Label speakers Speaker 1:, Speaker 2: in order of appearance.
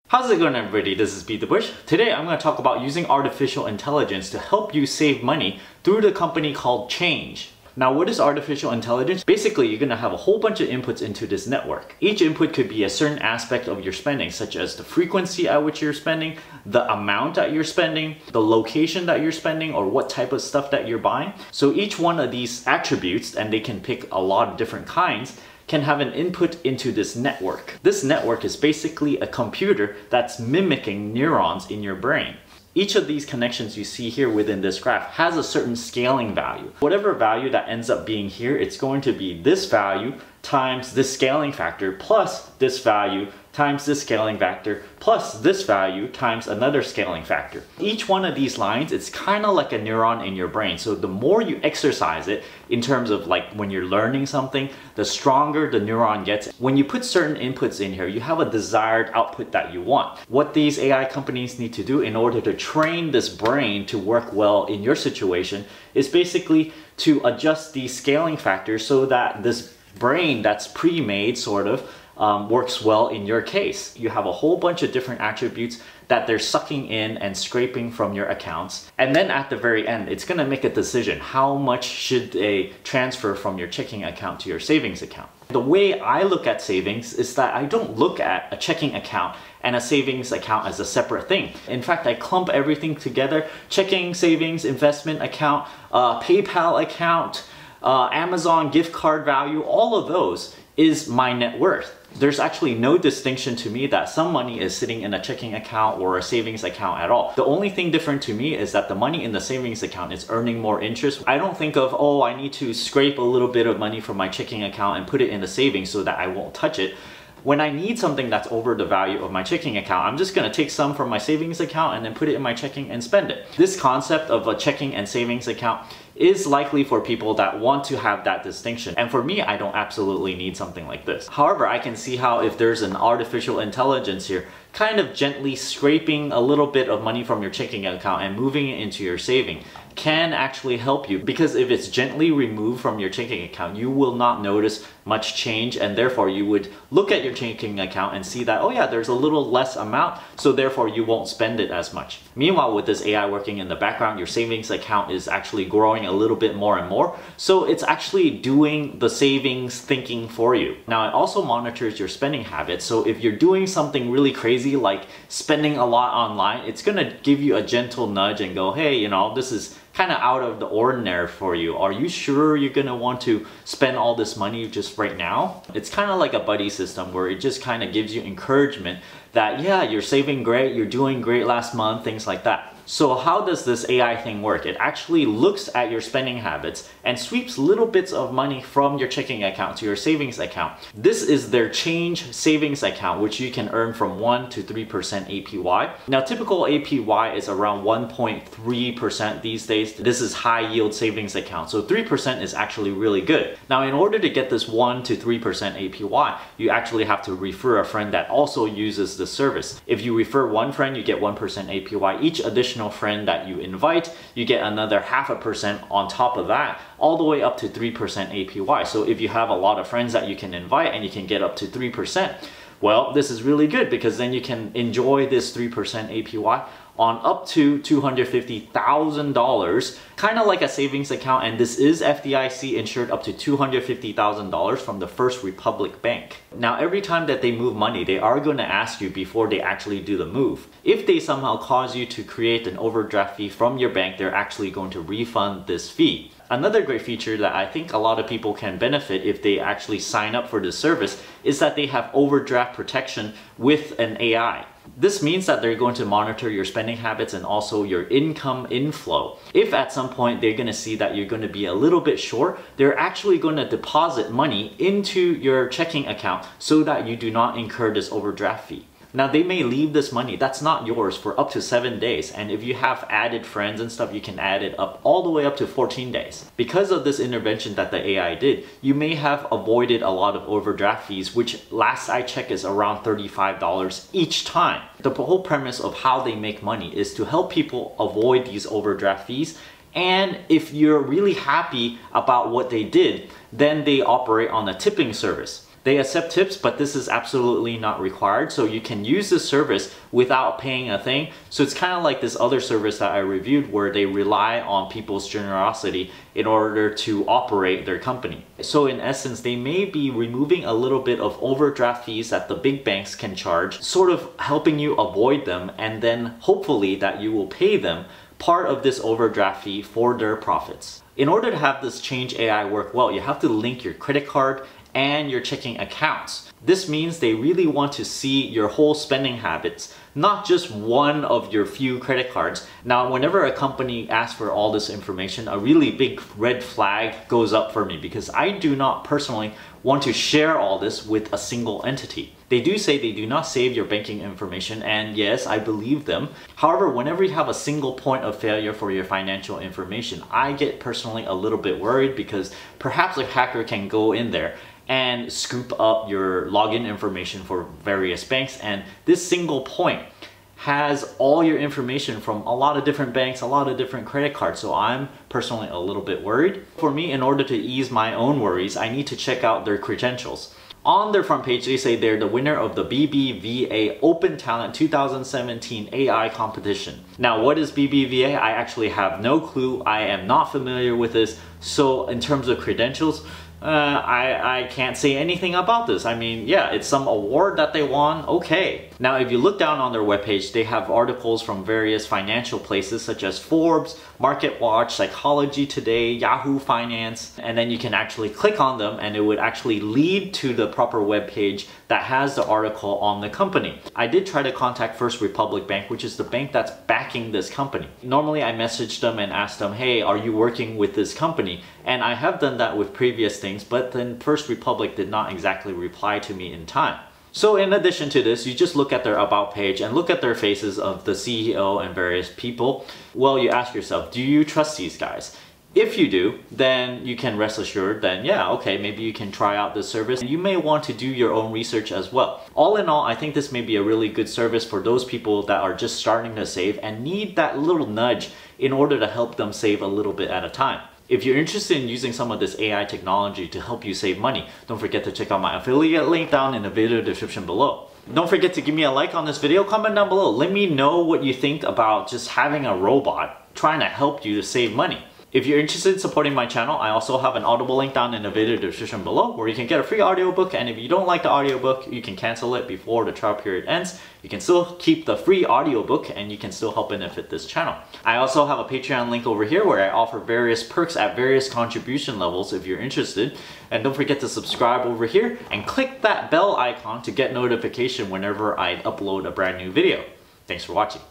Speaker 1: How's it going, everybody? This is BeatTheBush. Today I'm going to talk about using artificial intelligence to help you save money through the company called Change. Now, what is artificial intelligence? Basically, you're going to have a whole bunch of inputs into this network. Each input could be a certain aspect of your spending, such as the frequency at which you're spending, the amount that you're spending, the location that you're spending, or what type of stuff that you're buying. So each one of these attributes, and they can pick a lot of different kinds, can have an input into this network. This network is basically a computer that's mimicking neurons in your brain. Each of these connections you see here within this graph has a certain scaling value. Whatever value that ends up being here, it's going to be this value times this scaling factor plus this value times this scaling factor plus this value times another scaling factor. Each one of these lines, it's kind of like a neuron in your brain. So the more you exercise it in terms of like when you're learning something, the stronger the neuron gets. When you put certain inputs in here, you have a desired output that you want. What these AI companies need to do in order to train this brain to work well in your situation is basically to adjust the scaling factors so that this brain that's pre-made sort of works well in your case. You have a whole bunch of different attributes that they're sucking in and scraping from your accounts. And then at the very end, it's gonna make a decision. How much should they transfer from your checking account to your savings account? The way I look at savings is that I don't look at a checking account and a savings account as a separate thing. In fact, I clump everything together. Checking, savings, investment account, PayPal account, Amazon gift card value, all of those is my net worth. There's actually no distinction to me that some money is sitting in a checking account or a savings account at all. The only thing different to me is that the money in the savings account is earning more interest. I don't think of, oh, I need to scrape a little bit of money from my checking account and put it in the savings so that I won't touch it. When I need something that's over the value of my checking account, I'm just gonna take some from my savings account and then put it in my checking and spend it. This concept of a checking and savings account is likely for people that want to have that distinction. And for me, I don't absolutely need something like this. However, I can see how if there's an artificial intelligence here, kind of gently scraping a little bit of money from your checking account and moving it into your saving can actually help you, because if it's gently removed from your checking account, you will not notice much change, and therefore you would look at your checking account and see that, oh yeah, there's a little less amount, so therefore you won't spend it as much. Meanwhile, with this AI working in the background, your savings account is actually growing a little bit more and more, so it's actually doing the savings thinking for you. Now, it also monitors your spending habits, so if you're doing something really crazy like spending a lot online, it's gonna give you a gentle nudge and go, hey, you know, this is kind of out of the ordinary for you. Are you sure you're gonna want to spend all this money just right now? It's kind of like a buddy system where it just kind of gives you encouragement that, yeah, you're saving great, you're doing great last month, things like that. So how does this AI thing work? It actually looks at your spending habits and sweeps little bits of money from your checking account to your savings account. This is their Change savings account, which you can earn from 1 to 3% APY. Now, typical APY is around 1.3% these days. This is high yield savings account, so 3% is actually really good. Now, in order to get this 1 to 3% APY, you actually have to refer a friend that also uses this service. If you refer one friend, you get 1% APY. Each additional friend that you invite, you get another 0.5% on top of that, all the way up to 3% APY. So if you have a lot of friends that you can invite and you can get up to 3%, well, this is really good, because then you can enjoy this 3% APY on up to $250,000, kind of like a savings account, and this is FDIC insured up to $250,000 from the First Republic Bank. Now, every time that they move money, they are going to ask you before they actually do the move. If they somehow cause you to create an overdraft fee from your bank, they're actually going to refund this fee. Another great feature that I think a lot of people can benefit if they actually sign up for this service is that they have overdraft protection with an AI. This means that they're going to monitor your spending habits and also your income inflow. If at some point they're going to see that you're going to be a little bit short, they're actually going to deposit money into your checking account so that you do not incur this overdraft fee. Now, they may leave this money that's not yours for up to 7 days, and if you have added friends and stuff, you can add it up all the way up to 14 days. Because of this intervention that the AI did, you may have avoided a lot of overdraft fees, which last I checked is around $35 each time. The whole premise of how they make money is to help people avoid these overdraft fees, and if you're really happy about what they did, then they operate on a tipping service. They accept tips, but this is absolutely not required. So you can use this service without paying a thing. So it's kind of like this other service that I reviewed where they rely on people's generosity in order to operate their company. So in essence, they may be removing a little bit of overdraft fees that the big banks can charge, sort of helping you avoid them, and then hopefully that you will pay them part of this overdraft fee for their profits. In order to have this Change AI work well, you have to link your credit card and your checking accounts. This means they really want to see your whole spending habits, not just one of your few credit cards. Now, whenever a company asks for all this information, a really big red flag goes up for me because I do not personally want to share all this with a single entity. They do say they do not save your banking information, and yes, I believe them. However, whenever you have a single point of failure for your financial information, I get personally a little bit worried because perhaps a hacker can go in there and scoop up your login information for various banks, and this single point has all your information from a lot of different banks, a lot of different credit cards. So I'm personally a little bit worried. For me, in order to ease my own worries, I need to check out their credentials. On their front page, they say they're the winner of the BBVA Open Talent 2017 AI competition. Now, what is BBVA? I actually have no clue. I am not familiar with this. So in terms of credentials, I can't say anything about this. I mean, yeah, it's some award that they won, okay. Now, if you look down on their webpage, they have articles from various financial places such as Forbes, MarketWatch, Psychology Today, Yahoo Finance, and then you can actually click on them and it would actually lead to the proper webpage that has the article on the company. I did try to contact First Republic Bank, which is the bank that's backing this company. Normally, I message them and ask them, hey, are you working with this company? And I have done that with previous things, but then First Republic did not exactly reply to me in time. So in addition to this, you just look at their about page and look at their faces of the CEO and various people. Well, you ask yourself, do you trust these guys? If you do, then you can rest assured then, yeah, okay, maybe you can try out this service. You may want to do your own research as well. All in all, I think this may be a really good service for those people that are just starting to save and need that little nudge in order to help them save a little bit at a time. If you're interested in using some of this AI technology to help you save money, don't forget to check out my affiliate link down in the video description below. Don't forget to give me a like on this video, comment down below. Let me know what you think about just having a robot trying to help you to save money. If you're interested in supporting my channel, I also have an Audible link down in the video description below where you can get a free audiobook, and if you don't like the audiobook, you can cancel it before the trial period ends. You can still keep the free audiobook and you can still help benefit this channel. I also have a Patreon link over here where I offer various perks at various contribution levels if you're interested. And don't forget to subscribe over here and click that bell icon to get notification whenever I upload a brand new video. Thanks for watching.